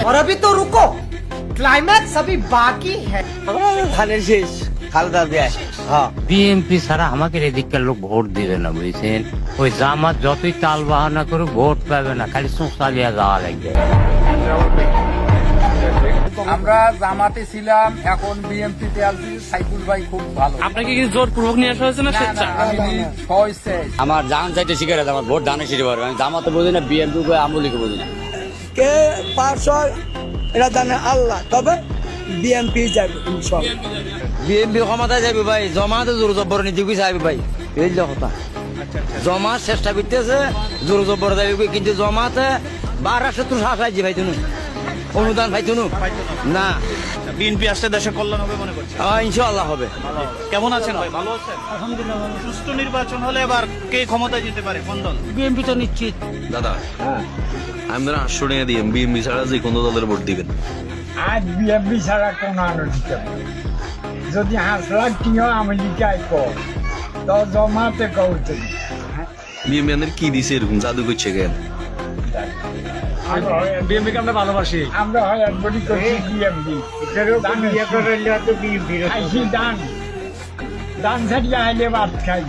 और अभी तो रुको, क्लाइमैक्स अभी बाकी है। ধানের শেষ খালদা দেয়। হ্যাঁ বিএনপি ছাড়া আমাকে এদিককার লোক ভোট দিবে না, বুঝছেন? ওই জামাত যতই তাল বাহানা করে ভোট পাবে না, খালি চোখ চালিয়ে যাওয়া লাগবে। আমরা জামাতে ছিলাম, এখন বিএনপি তে আছি। সাইফুল ভাই খুব ভালো। আপনাকে কি জোরপূর্বক নিয়ে আসা হয়েছে না স্বেচ্ছা? আমার জান চাইতে শিখে আমার ভোট ধানে শিখে পারবে। আমি জামাতে বুঝি না, বিএনপি আমলিকে বুঝি না। কে পাস হয় এটা জানে আল্লাহ, তবে বিএনপি যাবে ইনশাআল্লাহ। বিএনপি ক্ষমতায় যাবে ভাই, জমাতে জোর জবর নীতি চাইবে ভাই, এই যে কথা। জমা চেষ্টা করতেছে জোর জবর যাবে, কিন্তু জমাতে 1270 শাসাইছি ভাই, তুমি অনুদান ভাই তুমি না। বিএনপি আসলে দেশের কল্যাণ হবে মনে করছে? ইনশাআল্লাহ হবে। কেমন আছেন ভাই? ভালো আছেন? আলহামদুলিল্লাহ। সুষ্ঠু নির্বাচন হলে এবার কে ক্ষমতায় যেতে পারে, কোন দল? বিএনপি তো নিশ্চিত। দাদা আমরা 800 টাকা দিয়ে বিএমপি ছাড়া যে কোনো দলের ভোট দিবেন? আজ বিএমপি ছাড়া কোন আলোচিত যদি 5 লাখ টিও আমেরিকায় কর তো জমাতে কৌতে বিএমপি আমাদের কি দিছে এরকম জাদু করছে কেন? বিএনপি কে আমরা ভালোবাসি। আমরা হয় একবারই করছি বিএমপি দান ছাড়িয়ে আইলে ভাত খাই।